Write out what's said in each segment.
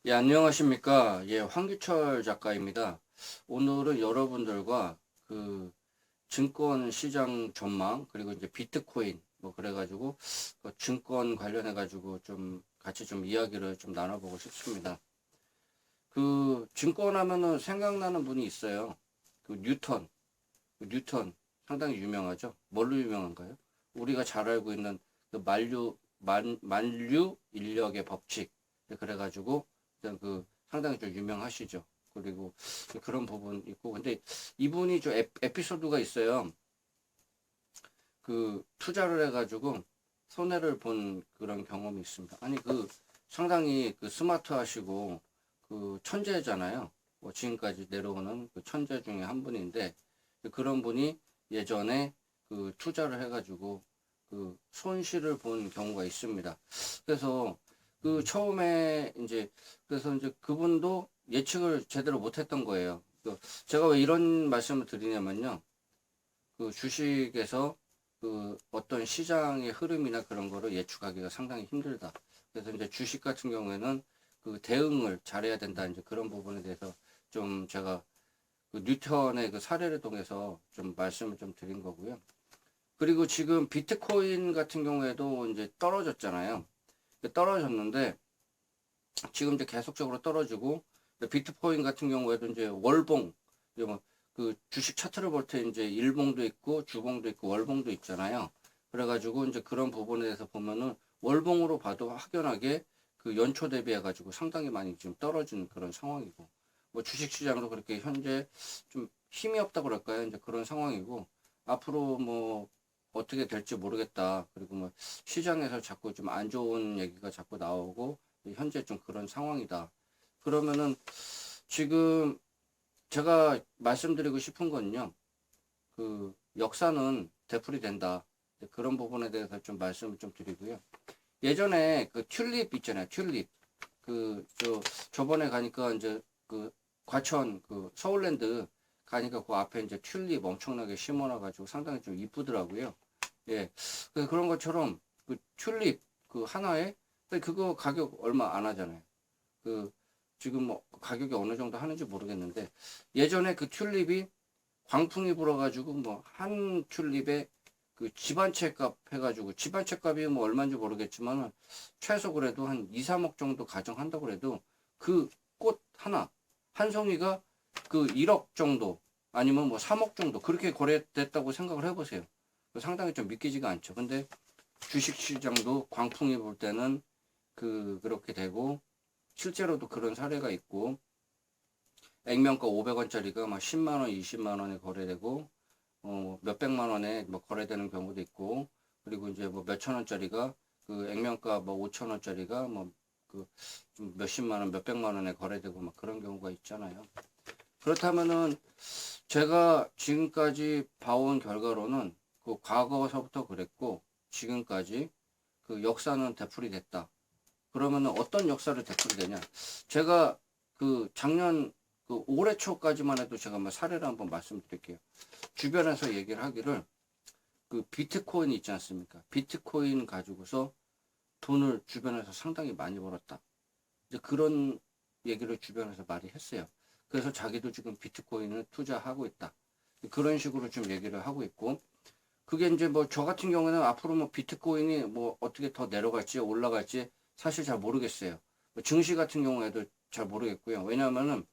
예, 안녕하십니까. 예, 황규철 작가입니다. 오늘은 여러분들과 그 증권 시장 전망, 그리고 이제 비트코인, 뭐 그래가지고 그 증권 관련해가지고 좀 같이 좀 이야기를 좀 나눠보고 싶습니다. 그 증권 하면은 생각나는 분이 있어요. 뉴턴 상당히 유명하죠. 뭘로 유명한가요? 우리가 잘 알고 있는 그 만류 인력의 법칙. 그래가지고 일단 그 상당히 좀 유명하시죠. 그리고 그런 부분 있고, 근데 이분이 좀 에피소드가 있어요. 그 투자를 해가지고 손해를 본 그런 경험이 있습니다. 아니 그 상당히 그 스마트하시고 그 천재잖아요. 뭐 지금까지 내려오는 그 천재 중에 한 분인데, 그런 분이 예전에 그 투자를 해가지고 그 손실을 본 경우가 있습니다. 그래서 그 처음에 이제 그래서 이제 그분도 예측을 제대로 못했던 거예요. 제가 왜 이런 말씀을 드리냐면요. 그 주식에서 그 어떤 시장의 흐름이나 그런 거를 예측하기가 상당히 힘들다. 그래서 이제 주식 같은 경우에는 그 대응을 잘해야 된다. 이제 그런 부분에 대해서 좀 제가 그 뉴턴의 그 사례를 통해서 좀 말씀을 좀 드린 거고요. 그리고 지금 비트코인 같은 경우에도 이제 떨어졌잖아요. 떨어졌는데 지금 이제 계속적으로 떨어지고, 비트코인 같은 경우에도 이제 월봉, 이제 뭐그 주식 차트를 볼 때 이제 일봉도 있고 주봉도 있고 월봉도 있잖아요. 그래가지고 이제 그런 부분에 대해서 보면은 월봉으로 봐도 확연하게 그 연초 대비해 가지고 상당히 많이 지금 떨어진 그런 상황이고, 뭐 주식 시장도 그렇게 현재 좀 힘이 없다 그럴까요? 이제 그런 상황이고, 앞으로 뭐 어떻게 될지 모르겠다. 그리고 뭐 시장에서 자꾸 좀 안 좋은 얘기가 자꾸 나오고, 현재 좀 그런 상황이다. 그러면은 지금 제가 말씀드리고 싶은 건요. 그 역사는 되풀이 된다. 그런 부분에 대해서 좀 말씀을 좀 드리고요. 예전에 그 튤립 있잖아요. 튤립. 저번에 가니까 이제 그 과천 그 서울랜드 가니까 그 앞에 이제 튤립 엄청나게 심어놔가지고 상당히 좀 이쁘더라고요. 예. 그런 것처럼 그 튤립 그 하나에 그거 가격 얼마 안 하잖아요. 그 지금 뭐 가격이 어느 정도 하는지 모르겠는데, 예전에 그 튤립이 광풍이 불어가지고 뭐 한 튤립에 그 집안채 값 해가지고, 집안채 값이 뭐 얼마인지 모르겠지만 최소 그래도 한 2, 3억 정도 가정한다고 그래도 그 꽃 하나 한 송이가 그 1억 정도 아니면 뭐 3억 정도 그렇게 거래됐다고 생각을 해보세요. 상당히 좀 믿기지가 않죠. 근데 주식시장도 광풍이 불 때는 그렇게 되고, 실제로도 그런 사례가 있고, 액면가 500원짜리가 막 10만원, 20만원에 거래되고, 몇백만 원에 뭐 거래되는 경우도 있고, 그리고 이제 뭐 몇천원짜리가 그 액면가 뭐 5천원짜리가 뭐 그 좀 몇십만 원, 몇백만 원에 거래되고 막 그런 경우가 있잖아요. 그렇다면은 제가 지금까지 봐온 결과로는 그 과거서부터 그랬고, 지금까지 그 역사는 되풀이 됐다. 그러면은 어떤 역사를 되풀이되냐? 제가 그 작년 그 올해 초까지만 해도 제가 뭐 사례를 한번 말씀드릴게요. 주변에서 얘기를 하기를 그 비트코인 있지 않습니까? 비트코인 가지고서 돈을 주변에서 상당히 많이 벌었다. 이제 그런 얘기를 주변에서 많이 했어요. 그래서 자기도 지금 비트코인을 투자하고 있다. 그런 식으로 좀 얘기를 하고 있고, 그게 이제 뭐 저 같은 경우는 앞으로 뭐 비트코인이 뭐 어떻게 더 내려갈지 올라갈지 사실 잘 모르겠어요. 뭐 증시 같은 경우에도 잘 모르겠고요. 왜냐하면은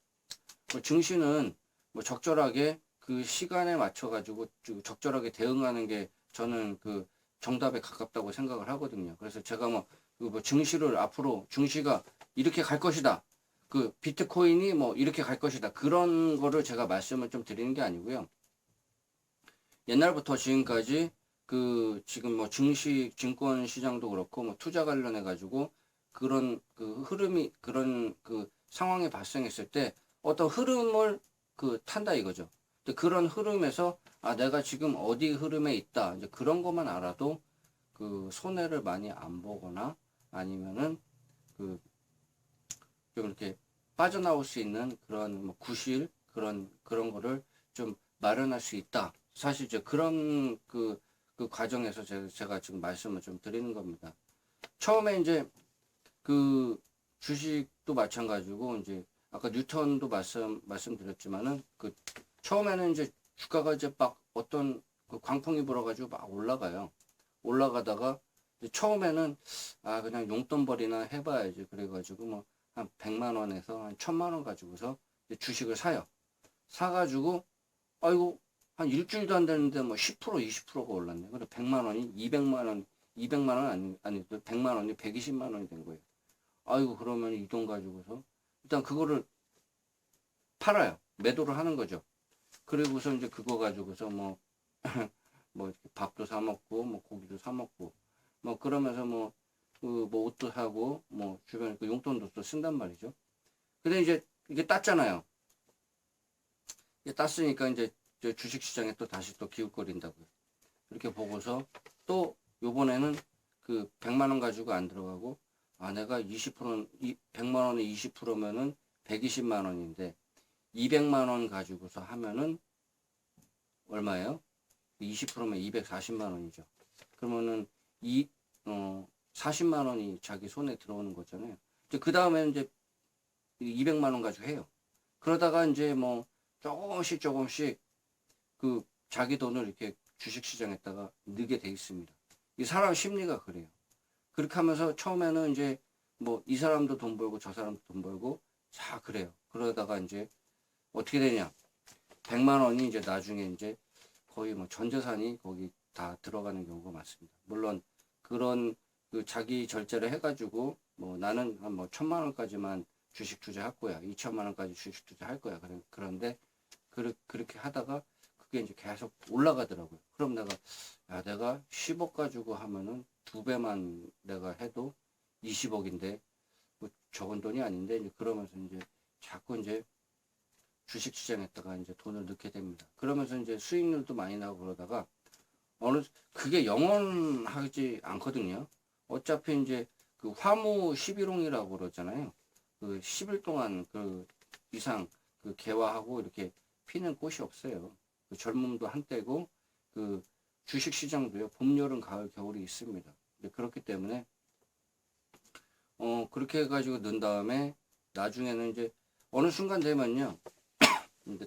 뭐 증시는 뭐 적절하게 그 시간에 맞춰 가지고 적절하게 대응하는 게 저는 그 정답에 가깝다고 생각을 하거든요. 그래서 제가 뭐 증시를 앞으로 증시가 이렇게 갈 것이다. 그 비트코인이 뭐 이렇게 갈 것이다. 그런 거를 제가 말씀을 좀 드리는 게 아니고요. 옛날부터 지금까지 그 지금 뭐 증권 시장도 그렇고 뭐 투자 관련해 가지고 그런 그 흐름이 그런 그 상황이 발생했을 때 어떤 흐름을 그 탄다 이거죠. 근데 그런 흐름에서 내가 지금 어디 흐름에 있다. 이제 그런 것만 알아도 그 손해를 많이 안 보거나 아니면은 그 좀 이렇게 빠져나올 수 있는 그런 뭐 구실 그런 거를 좀 마련할 수 있다. 사실 이제 그런 그 과정에서 제가 지금 말씀을 좀 드리는 겁니다. 처음에 이제 그 주식 또 마찬가지고 이제 아까 뉴턴도 말씀드렸지만은 그 처음에는 이제 주가가 이제 막 어떤 그 광풍이 불어가지고 막 올라가요. 올라가다가 이제 처음에는 아 그냥 용돈벌이나 해봐야지 그래가지고 뭐 한 100만 원에서 한 1000만 원 가지고서 이제 주식을 사요. 사가지고 아이고 한 일주일도 안 됐는데 뭐 10% 20%가 올랐네. 그래 100만 원이 200만 원 200만 원 아니 100만 원이 120만 원이 된 거예요. 아이고 그러면 이 돈 가지고서 일단 그거를 팔아요. 매도를 하는 거죠. 그리고서 이제 그거 가지고서 뭐 뭐 밥도 사 먹고 뭐 고기도 사 먹고 뭐 그러면서 뭐 그 뭐 옷도 사고 뭐 주변에 그 용돈도 또 쓴단 말이죠. 근데 이제 이게 땄잖아요. 이게 땄으니까 이제 주식 시장에 또 다시 또 기웃거린다고요. 이렇게 보고서 또 요번에는 그 100만 원 가지고 안 들어가고 아 내가 20% 100만 원에 20%면은 120만 원인데 200만 원 가지고서 하면은 얼마예요? 20%면 240만 원이죠. 그러면은 40만 원이 자기 손에 들어오는 거잖아요. 이제 그 다음에 이제 200만 원 가지고 해요. 그러다가 이제 뭐 조금씩 그 자기 돈을 이렇게 주식시장에다가 넣게 돼 있습니다. 이 사람 심리가 그래요. 그렇게 하면서 처음에는 이제 뭐 이 사람도 돈 벌고 저 사람도 돈 벌고 자 그래요. 그러다가 이제 어떻게 되냐? 100만 원이 이제 나중에 이제 거의 뭐 전 재산이 거기 다 들어가는 경우가 많습니다. 물론 그런 그 자기 절제를 해가지고 뭐 나는 한 뭐 1000만 원까지만 주식 투자할 거야. 2천만 원까지 주식 투자할 거야. 그런데 그렇게 하다가 그게 이제 계속 올라가더라고요. 그럼 내가 10억 가지고 하면은 2배만 내가 해도 20억인데 뭐 적은 돈이 아닌데 이제 그러면서 이제 자꾸 이제 주식 시장에다가 이제 돈을 넣게 됩니다. 그러면서 이제 수익률도 많이 나고 그러다가 그게 영원하지 않거든요. 어차피 이제 그 화무 11홍이라고 그러잖아요. 그 10일 동안 그 이상 그 개화하고 이렇게 피는 꽃이 없어요. 그 젊음도 한때고 그 주식 시장도요. 봄, 여름, 가을, 겨울이 있습니다. 그렇기 때문에 그렇게 해가지고 넣은 다음에 나중에는 이제 어느 순간 되면요.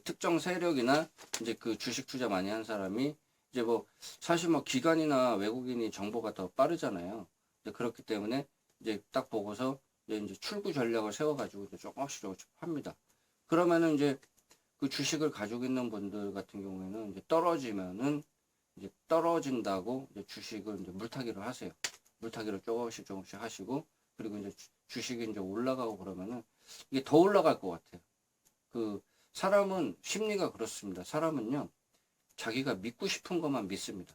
특정 세력이나 이제 그 주식 투자 많이 한 사람이 이제 뭐 사실 뭐 기관이나 외국인이 정보가 더 빠르잖아요. 그렇기 때문에 이제 딱 보고서 이제 출구 전략을 세워가지고 이제 조금씩 합니다. 그러면은 이제 그 주식을 가지고 있는 분들 같은 경우에는 이제 떨어지면은 이제 떨어진다고 이제 주식을 이제 물타기를 하세요. 물타기를 조금씩 하시고 그리고 이제 주식이 이제 올라가고 그러면은 이게 더 올라갈 것 같아요. 그 사람은 심리가 그렇습니다. 사람은요 자기가 믿고 싶은 것만 믿습니다.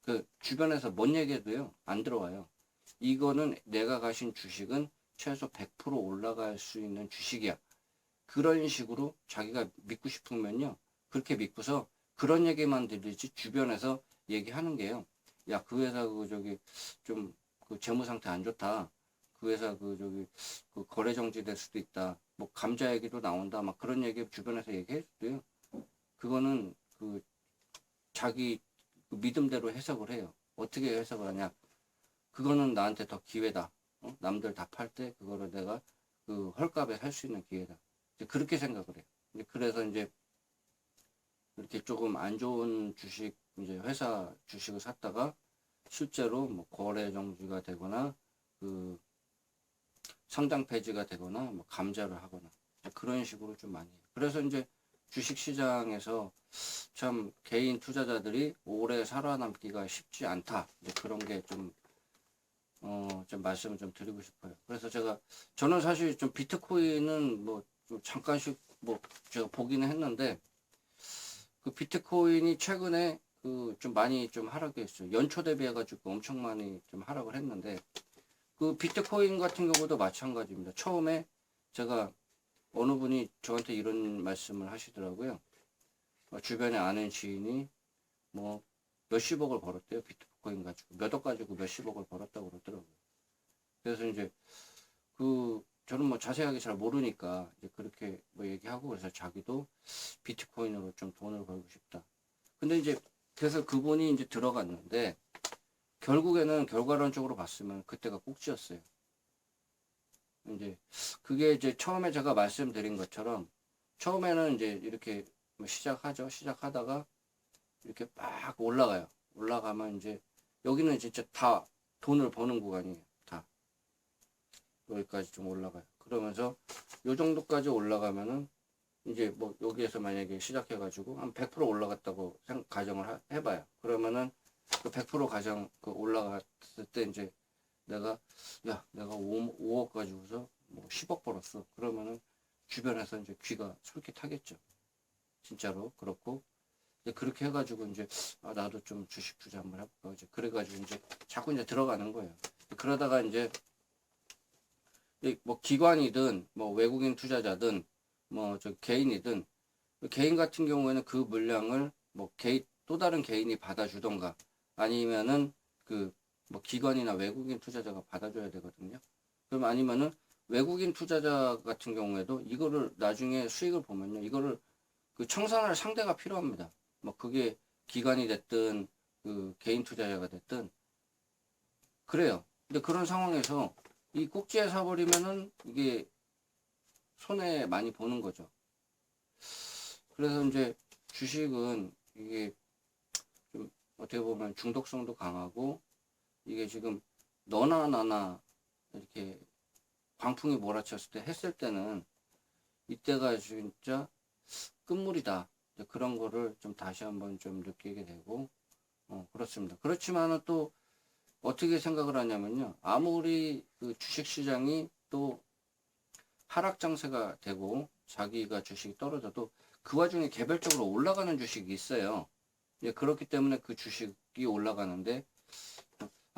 그 주변에서 뭔 얘기해도요 안 들어와요. 이거는 내가 가신 주식은 최소 100% 올라갈 수 있는 주식이야. 그런 식으로 자기가 믿고 싶으면요 그렇게 믿고서 그런 얘기만 들리지 주변에서 얘기하는 게요. 야 그 회사 그 저기 좀 그 재무 상태 안 좋다. 그 회사 그 저기 그 거래 정지될 수도 있다. 뭐 감자 얘기도 나온다. 막 그런 얘기 주변에서 얘기해도요. 그거는 그 자기 그 믿음대로 해석을 해요. 어떻게 해석을 하냐? 그거는 나한테 더 기회다. 남들 다 팔 때 그거를 내가 그 헐값에 살 수 있는 기회다. 이제 그렇게 생각을 해요. 그래서 이제 이렇게 조금 안 좋은 주식 이제 회사 주식을 샀다가 실제로 뭐 거래 정지가 되거나 그 상장 폐지가 되거나 뭐 감자를 하거나 그런 식으로 좀 많이 해요. 그래서 이제 주식 시장에서 참 개인 투자자들이 오래 살아남기가 쉽지 않다. 이제 그런 게 좀 말씀을 좀 드리고 싶어요. 그래서 저는 사실 좀 비트코인은 뭐 좀 잠깐씩 뭐 제가 보기는 했는데 그 비트코인이 최근에 그 좀 많이 좀 하락했어요. 연초 대비해가지고 엄청 많이 좀 하락을 했는데 그 비트코인 같은 경우도 마찬가지입니다. 처음에 제가 어느 분이 저한테 이런 말씀을 하시더라고요. 주변에 아는 지인이 뭐 몇십억을 벌었대요. 비트코인 가지고 몇 억 가지고 몇십억을 벌었다고 그러더라고요. 그래서 이제 그 저는 뭐 자세하게 잘 모르니까 이제 그렇게 뭐 얘기하고 그래서 자기도 비트코인으로 좀 돈을 벌고 싶다. 근데 이제 그래서 그분이 이제 들어갔는데 결국에는 결과론적으로 봤으면 그때가 꼭지였어요. 이제 그게 이제 처음에 제가 말씀드린 것처럼 처음에는 이제 이렇게 뭐 시작하죠. 시작하다가 이렇게 막 올라가요. 올라가면 이제 여기는 진짜 다 돈을 버는 구간이에요. 다 여기까지 좀 올라가요. 그러면서 요 정도까지 올라가면은 이제 뭐 여기에서 만약에 시작해가지고 한 100% 올라갔다고 가정을 해봐요. 그러면은 그 100% 가정 그 올라갔을 때 이제 내가 내가 5억 가지고서 뭐 10억 벌었어. 그러면은 주변에서 이제 귀가 솔깃하겠죠. 진짜로 그렇고 이제 그렇게 해가지고 이제 나도 좀 주식 투자 한번 해볼까. 이제 그래가지고 이제 자꾸 이제 들어가는 거예요. 그러다가 이제 뭐 기관이든 뭐 외국인 투자자든 뭐 저 개인이든 개인 같은 경우에는 그 물량을 뭐 개인 또 다른 개인이 받아주던가 아니면은 그 뭐 기관이나 외국인 투자자가 받아줘야 되거든요. 그럼 아니면은 외국인 투자자 같은 경우에도 이거를 나중에 수익을 보면요, 이거를 그 청산할 상대가 필요합니다. 뭐 그게 기관이 됐든 그 개인 투자자가 됐든 그래요. 근데 그런 상황에서 이 꼭지에 사버리면은 이게 손해 많이 보는 거죠. 그래서 이제 주식은 이게 좀 어떻게 보면 중독성도 강하고 이게 지금 너나 나나 이렇게 광풍이 몰아쳤을 때 했을 때는 이때가 진짜 끝물이다. 그런 거를 좀 다시 한번 좀 느끼게 되고 그렇습니다. 그렇지만은 또 어떻게 생각을 하냐면요. 아무리 그 주식시장이 또 하락 장세가 되고 자기가 주식이 떨어져도 그 와중에 개별적으로 올라가는 주식이 있어요. 예, 그렇기 때문에 그 주식이 올라가는데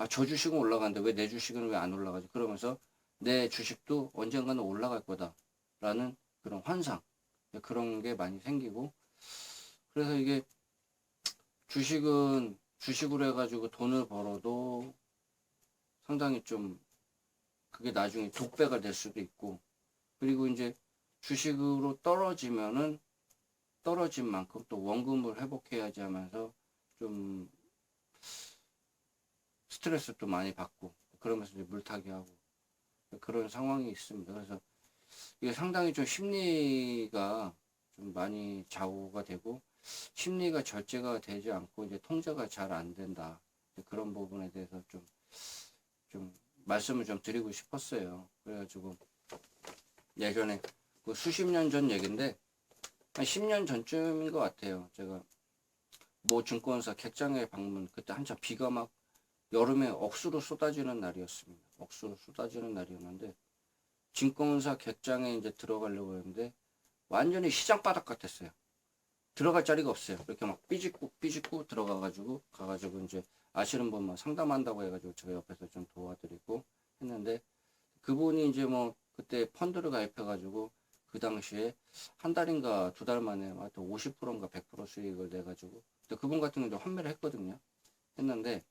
저 주식은 올라가는데 왜 내 주식은 왜 안 올라가지? 그러면서 내 주식도 언젠가는 올라갈 거다라는 그런 환상 예, 그런 게 많이 생기고 그래서 이게 주식은 주식으로 해가지고 돈을 벌어도 상당히 좀 그게 나중에 독배가 될 수도 있고 그리고 이제 주식으로 떨어지면은 떨어진 만큼 또 원금을 회복해야지 하면서 좀 스트레스도 많이 받고 그러면서 이제 물타기 하고 그런 상황이 있습니다. 그래서 이게 상당히 좀 심리가 좀 많이 좌우가 되고 심리가 절제가 되지 않고 이제 통제가 잘 안 된다. 그런 부분에 대해서 좀 말씀을 좀 드리고 싶었어요. 그래가지고 예전에 그 수십 년 전 얘긴데 한 10년 전쯤인 것 같아요. 제가 모 증권사 객장에 방문 그때 한참 비가 막 여름에 억수로 쏟아지는 날이었습니다. 억수로 쏟아지는 날이었는데 증권사 객장에 이제 들어가려고 했는데 완전히 시장 바닥 같았어요. 들어갈 자리가 없어요. 이렇게 막 삐짓고 가가지고 이제 아시는 분만 상담한다고 해가지고 제가 옆에서 좀 도와드리고 했는데 그분이 이제 뭐 그때 펀드를 가입해가지고 그 당시에 한 달인가 두 달 만에 하여튼 50%인가 100% 수익을 내가지고 그분 같은 경우도 환매를 했거든요. 했는데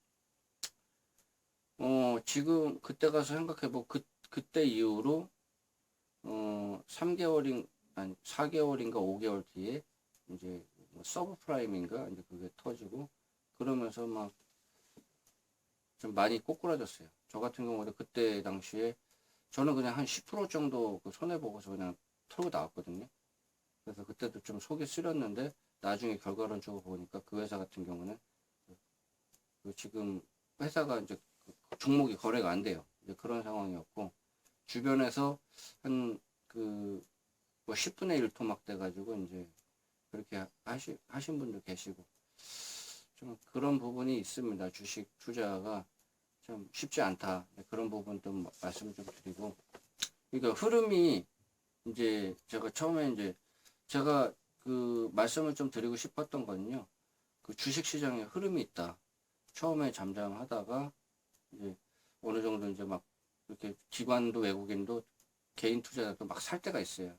지금 그때 가서 생각해보고 그때 이후로 3개월인 아니 4개월인가 5개월 뒤에 이제 뭐 서브프라임인가 이제 그게 터지고 그러면서 막 좀 많이 꼬꾸라졌어요. 저 같은 경우도 그때 당시에 저는 그냥 한 10% 정도 그 손해 보고서 그냥 털고 나왔거든요. 그래서 그때도 좀 속이 쓰렸는데 나중에 결과론 주고 보니까 그 회사 같은 경우는 그 지금 회사가 이제 그 종목이 거래가 안 돼요. 이제 그런 상황이었고 주변에서 한 그 뭐 10분의 1 토막 돼가지고 이제 그렇게 하신 분도 계시고 좀 그런 부분이 있습니다. 주식 투자가 좀 쉽지 않다. 그런 부분도 말씀 좀 드리고 그러니까 흐름이 이제 제가 처음에 이제 제가 그 말씀을 좀 드리고 싶었던 거는요. 그 주식 시장에 흐름이 있다. 처음에 잠잠하다가 이제 어느 정도 이제 막 이렇게 기관도 외국인도 개인 투자자도 막 살 때가 있어요.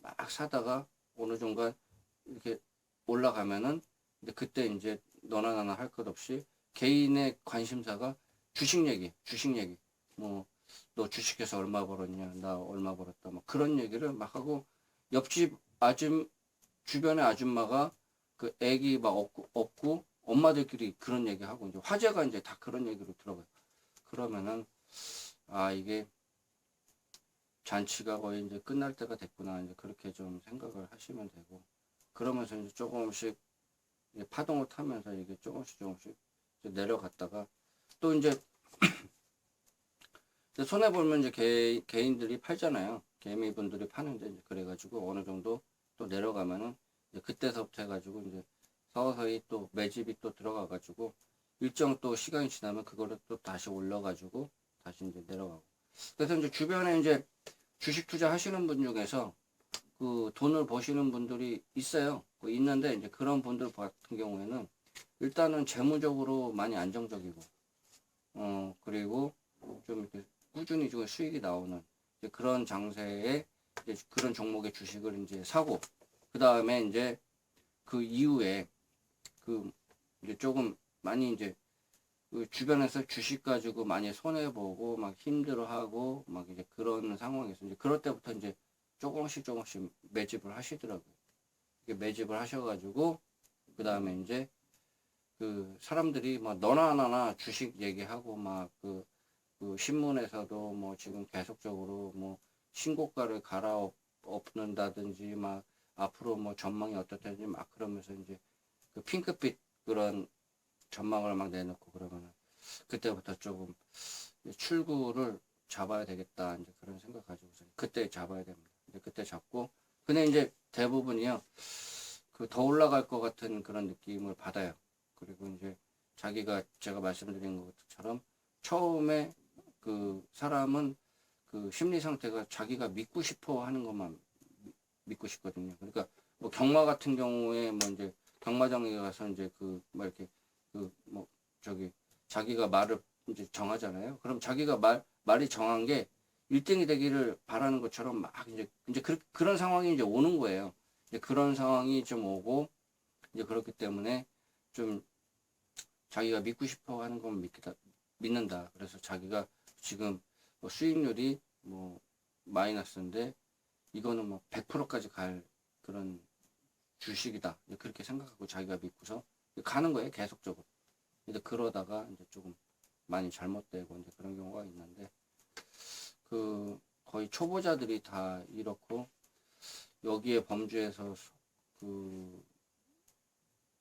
막 사다가 어느 순간 이렇게 올라가면은 근데 그때 이제 너나 나나 할 것 없이 개인의 관심사가 주식 얘기 뭐 너 주식해서 얼마 벌었냐 나 얼마 벌었다 뭐 그런 얘기를 막 하고 옆집 주변의 아줌마가 그 애기 막 없고 엄마들끼리 그런 얘기하고 이제 화제가 이제 다 그런 얘기로 들어가요. 그러면은 이게 잔치가 거의 이제 끝날 때가 됐구나. 이제 그렇게 좀 생각을 하시면 되고, 그러면서 이제 조금씩 이제 파동을 타면서 이게 조금씩 이제 내려갔다가 또 이제 손해 보면 이제 개인들이 팔잖아요. 개미분들이 파는데 이제 그래가지고 어느 정도 또 내려가면은 이제 그때서부터 해가지고 이제 서서히 또 매집이 또 들어가가지고 일정 또 시간이 지나면 그거를 또 다시 올려가지고 다시 이제 내려가고. 그래서 이제 주변에 이제 주식 투자 하시는 분 중에서 그 돈을 버시는 분들이 있어요. 있는데 이제 그런 분들 같은 경우에는 일단은 재무적으로 많이 안정적이고, 그리고 좀 이렇게 꾸준히 좀 수익이 나오는 이제 그런 장세에 이제 그런 종목의 주식을 이제 사고, 그 다음에 이제 그 이후에 그 이제 조금 많이 이제 그 주변에서 주식 가지고 많이 손해보고 막 힘들어하고 막 이제 그런 상황에서 이제 그럴 때부터 이제 조금씩 매집을 하시더라고요. 이게 매집을 하셔가지고 그 다음에 이제 그 사람들이 막 너나 나나 주식 얘기하고 막 그 신문에서도 뭐 지금 계속적으로 뭐 신고가를 갈아엎는다든지 막 앞으로 뭐 전망이 어떻다든지 막 그러면서 이제 그 핑크빛 그런 전망을 막 내놓고 그러면은 그때부터 조금 출구를 잡아야 되겠다 이제 그런 생각 가지고서 그때 잡아야 됩니다. 이제 그때 잡고 근데 이제 대부분이요 그 더 올라갈 것 같은 그런 느낌을 받아요. 그리고 이제 자기가 제가 말씀드린 것처럼 처음에 그 사람은 그 심리 상태가 자기가 믿고 싶어 하는 것만 믿고 싶거든요. 그러니까 뭐 경마 같은 경우에 뭐 이제 경마장에 가서 이제 그 뭐 이렇게 그 뭐 저기 자기가 말을 이제 정하잖아요. 그럼 자기가 말이 정한 게 1등이 되기를 바라는 것처럼 막 이제 그런 상황이 이제 오는 거예요. 이제 그런 상황이 좀 오고 이제 그렇기 때문에 좀 자기가 믿고 싶어 하는 건 믿는다. 그래서 자기가 지금 뭐 수익률이 뭐 마이너스인데 이거는 뭐 100%까지 갈 그런 주식이다. 그렇게 생각하고 자기가 믿고서 가는 거예요. 계속적으로. 근데 그러다가 이제 조금 많이 잘못되고 이제 그런 경우가 있는데 그 거의 초보자들이 다 이렇고 여기에 범주에서 그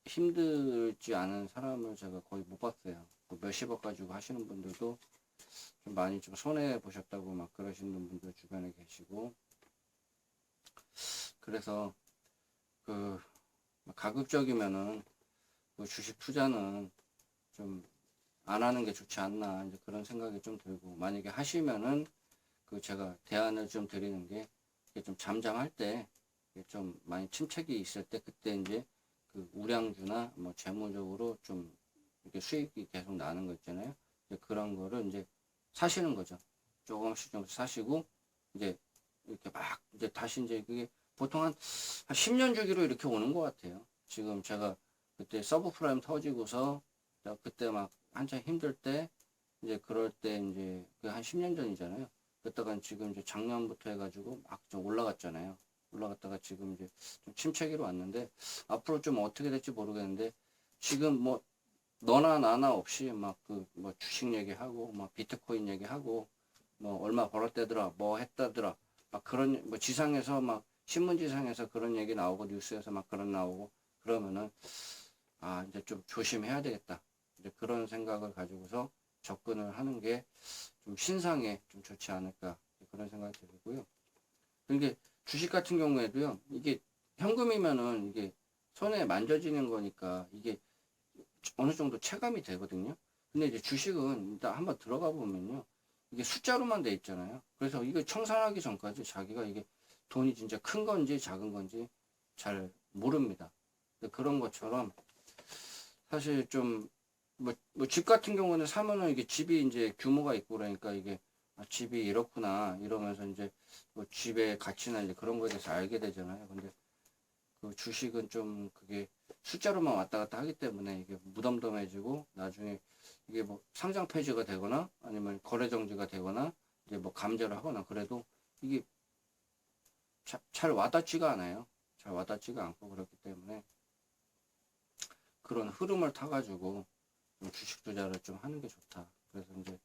힘들지 않은 사람을 제가 거의 못 봤어요. 몇십억 가지고 하시는 분들도 좀 많이 좀 손해 보셨다고 막 그러시는 분들 주변에 계시고 그래서 그 가급적이면은 그 주식 투자는 좀 안 하는 게 좋지 않나 이제 그런 생각이 좀 들고 만약에 하시면은 그 제가 대안을 좀 드리는 게 좀 잠잠할 때 좀 많이 침체기 있을 때 그때 이제 그 우량주나 뭐 재무적으로 좀 이렇게 수익이 계속 나는 거 있잖아요. 이제 그런 거를 이제 사시는 거죠. 조금씩 사시고 이제 이렇게 막 이제 다시 이제 그게 보통 한 10년 주기로 이렇게 오는 것 같아요. 지금 제가 그때 서브프라임 터지고서 그때 막 한참 힘들 때 이제 그럴 때 이제 그 한 10년 전이잖아요. 그랬다가 지금 이제 작년부터 해가지고 막 좀 올라갔잖아요. 올라갔다가 지금 이제 좀 침체기로 왔는데 앞으로 좀 어떻게 될지 모르겠는데 지금 뭐 너나 나나 없이 막 그 뭐 주식 얘기하고 막 비트코인 얘기하고 뭐 얼마 벌었대더라 뭐 했다더라 막 그런 뭐 지상에서 막 신문지상에서 그런 얘기 나오고 뉴스에서 막 그런 나오고 그러면은 아 이제 좀 조심해야 되겠다 이제 그런 생각을 가지고서 접근을 하는 게 좀 신상에 좀 좋지 않을까 그런 생각이 들고요. 이게 주식 같은 경우에도요 이게 현금이면은 이게 손에 만져지는 거니까 이게 어느 정도 체감이 되거든요. 근데 이제 주식은 일단 한번 들어가 보면요. 이게 숫자로만 돼 있잖아요. 그래서 이거 청산하기 전까지 자기가 이게 돈이 진짜 큰 건지 작은 건지 잘 모릅니다. 그런 것처럼 사실 좀, 집 같은 경우는 사면은 이게 집이 이제 규모가 있고 그러니까 이게 아, 집이 이렇구나 이러면서 이제 뭐 집의 가치나 이제 그런 거에 대해서 알게 되잖아요. 근데 그 주식은 좀 그게 숫자로만 왔다 갔다 하기 때문에 이게 무덤덤해지고 나중에 이게 뭐 상장 폐지가 되거나 아니면 거래 정지가 되거나 이제 뭐 감절을 하거나 그래도 이게 잘 와닿지가 않아요. 잘 와닿지가 않고 그렇기 때문에 그런 흐름을 타가지고 좀 주식 투자를 좀 하는 게 좋다. 그래서 이제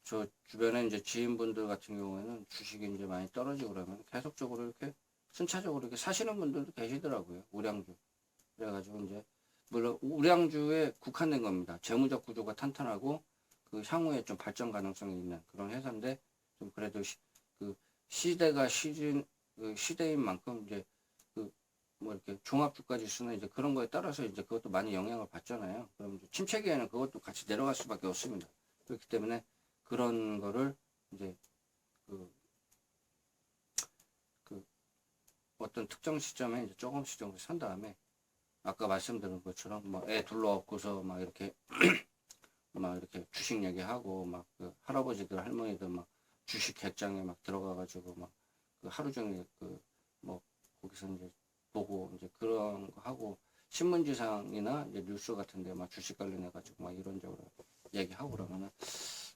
저 주변에 이제 지인분들 같은 경우에는 주식이 이제 많이 떨어지고 그러면 계속적으로 이렇게 순차적으로 이렇게 사시는 분들도 계시더라고요. 우량주. 그래가지고 이제 물론 우량주에 국한된 겁니다. 재무적 구조가 탄탄하고 그 향후에 좀 발전 가능성이 있는 그런 회사인데 좀 그래도 그 시대가 그 시대인 만큼 이제 그 뭐 이렇게 종합주가 지수나 이제 그런 거에 따라서 이제 그것도 많이 영향을 받잖아요. 그럼 이제 침체기에는 그것도 같이 내려갈 수밖에 없습니다. 그렇기 때문에 그런 거를 이제 그, 그 어떤 특정 시점에 이제 조금씩 조금씩 산 다음에 아까 말씀드린 것처럼 뭐 애 둘러 업고서 막 이렇게 막 이렇게 주식 얘기하고 막 그 할아버지들 할머니들 막 주식 객장에 막 들어가가지고 막 그 하루 종일 그 뭐 거기서 이제 보고 이제 그런 거 하고 신문지상이나 이제 뉴스 같은데 막 주식 관련해 가지고 막 이런저런 얘기하고 그러면은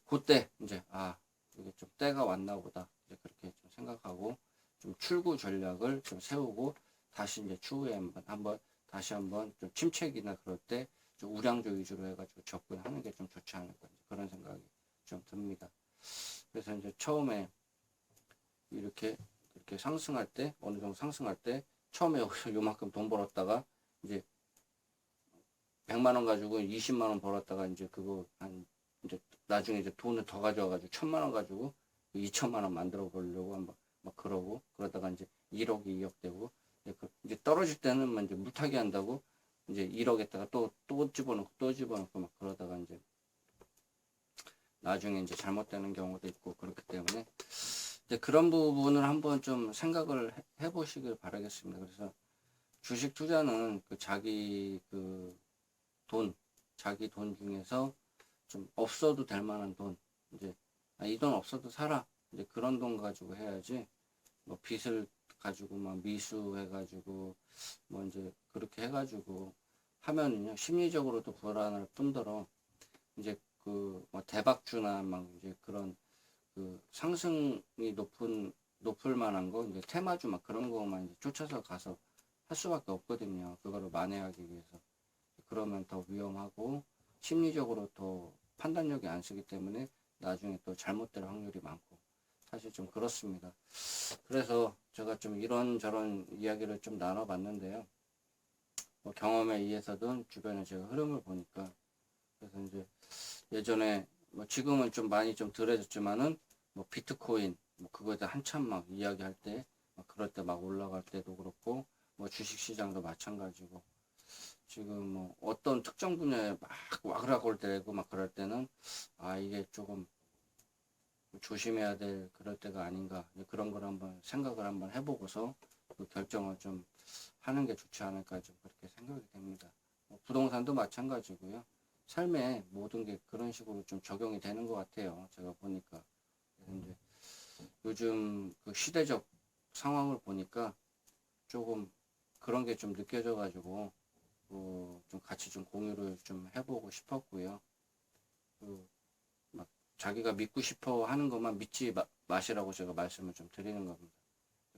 그때 이제 아 이게 좀 때가 왔나 보다 이제 그렇게 좀 생각하고 좀 출구 전략을 좀 세우고 다시 이제 추후에 한번 다시 한번 좀 침체기나 그럴 때 좀 우량주 위주로 해가지고 접근하는 게 좀 좋지 않을까 그런 생각이 좀 듭니다. 그래서 이제 처음에 이렇게 상승할 때 어느 정도 상승할 때 처음에 여기서 요만큼 돈 벌었다가 이제 100만 원 가지고 20만 원 벌었다가 이제 그거 한 이제 나중에 이제 돈을 더 가져와가지고 1000만 원 가지고 2천만 원 만들어 보려고 한번 막 그러고 그러다가 이제 1억, 2억 되고 이제 떨어질 때는 막 이제 물타기 한다고 이제 1억에다가 또 집어넣고 막 그러다가 이제 나중에 이제 잘못되는 경우도 있고 그렇기 때문에 이제 그런 부분을 한번 좀 생각을 해보시길 바라겠습니다. 그래서 주식 투자는 그 자기 돈 중에서 좀 없어도 될 만한 돈, 이제 이 돈 없어도 살아. 이제 그런 돈 가지고 해야지 뭐 빚을 가지고 막 미수해가지고 뭐 이제 그렇게 해가지고 하면은요 심리적으로도 불안할 뿐더러 이제 그뭐 대박주나 막 이제 그런 그 상승이 높을 만한 거 이제 테마주 막 그런 거만 이제 쫓아서 가서 할 수밖에 없거든요. 그거를 만회하기 위해서. 그러면 더 위험하고 심리적으로 더 판단력이 안 쓰기 때문에 나중에 또 잘못될 확률이 많고 사실 좀 그렇습니다. 그래서 제가 좀 이런저런 이야기를 좀 나눠봤는데요. 뭐 경험에 의해서든 주변에 제가 흐름을 보니까 그래서 이제 예전에 뭐 지금은 좀 많이 좀 덜해졌지만은 뭐 비트코인 뭐 그거에 대해 한참 막 이야기할 때 막 그럴 때 막 올라갈 때도 그렇고 뭐 주식 시장도 마찬가지고 지금 뭐 어떤 특정 분야에 막 와그락 때고 막 그럴 때는 아 이게 조금 조심해야 될 그럴 때가 아닌가 그런 걸 한번 생각을 한번 해보고서 그 결정을 좀 하는 게 좋지 않을까 좀 그렇게 생각이 됩니다. 뭐 부동산도 마찬가지고요. 삶에 모든 게 그런 식으로 좀 적용이 되는 것 같아요. 제가 보니까. 그래서 이제 요즘 그 시대적 상황을 보니까 조금 그런 게 좀 느껴져 가지고 좀 같이 좀 공유를 좀 해보고 싶었고요. 막 자기가 믿고 싶어 하는 것만 믿지 마시라고 제가 말씀을 좀 드리는 겁니다.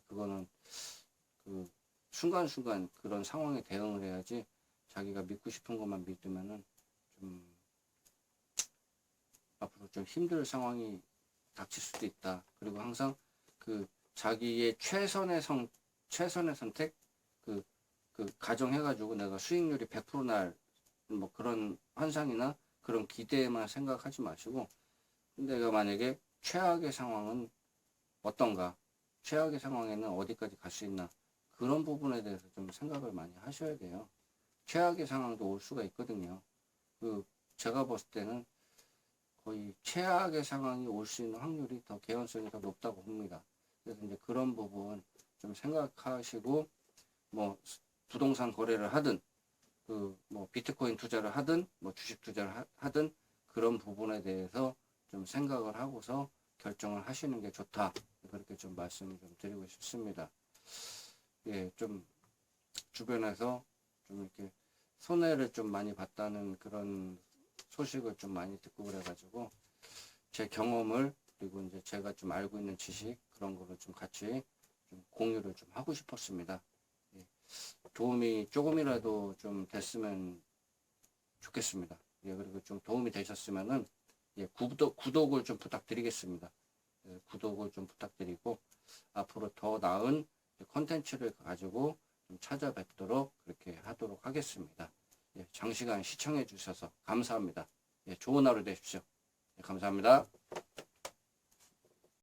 그거는 그 순간순간 그런 상황에 대응을 해야지 자기가 믿고 싶은 것만 믿으면은 좀 앞으로 좀 힘들 상황이 닥칠 수도 있다. 그리고 항상 그 자기의 최선의 선택 그, 그 가정해가지고 내가 수익률이 100% 날 뭐 그런 환상이나 그런 기대만 생각하지 마시고 내가 만약에 최악의 상황은 어떤가 최악의 상황에는 어디까지 갈 수 있나 그런 부분에 대해서 좀 생각을 많이 하셔야 돼요. 최악의 상황도 올 수가 있거든요. 그 제가 봤을 때는 거의 최악의 상황이 올 수 있는 확률이 더 개연성이 더 높다고 봅니다. 그래서 이제 그런 부분 좀 생각하시고 뭐 부동산 거래를 하든 그 뭐 비트코인 투자를 하든 뭐 주식 투자를 하든 그런 부분에 대해서 좀 생각을 하고서 결정을 하시는 게 좋다. 그렇게 좀 말씀을 좀 드리고 싶습니다. 예, 좀 주변에서 좀 이렇게 손해를 좀 많이 봤다는 그런 소식을 좀 많이 듣고 그래가지고 제 경험을 그리고 이제 제가 좀 알고 있는 지식 그런 거를 좀 같이 좀 공유를 좀 하고 싶었습니다. 예, 도움이 조금이라도 좀 됐으면 좋겠습니다. 예, 그리고 좀 도움이 되셨으면은 예, 구독을 좀 부탁드리겠습니다. 예, 구독을 좀 부탁드리고 앞으로 더 나은 컨텐츠를 가지고 좀 찾아뵙도록 그렇게 하도록 하겠습니다. 예, 장시간 시청해 주셔서 감사합니다. 예, 좋은 하루 되십시오. 예, 감사합니다.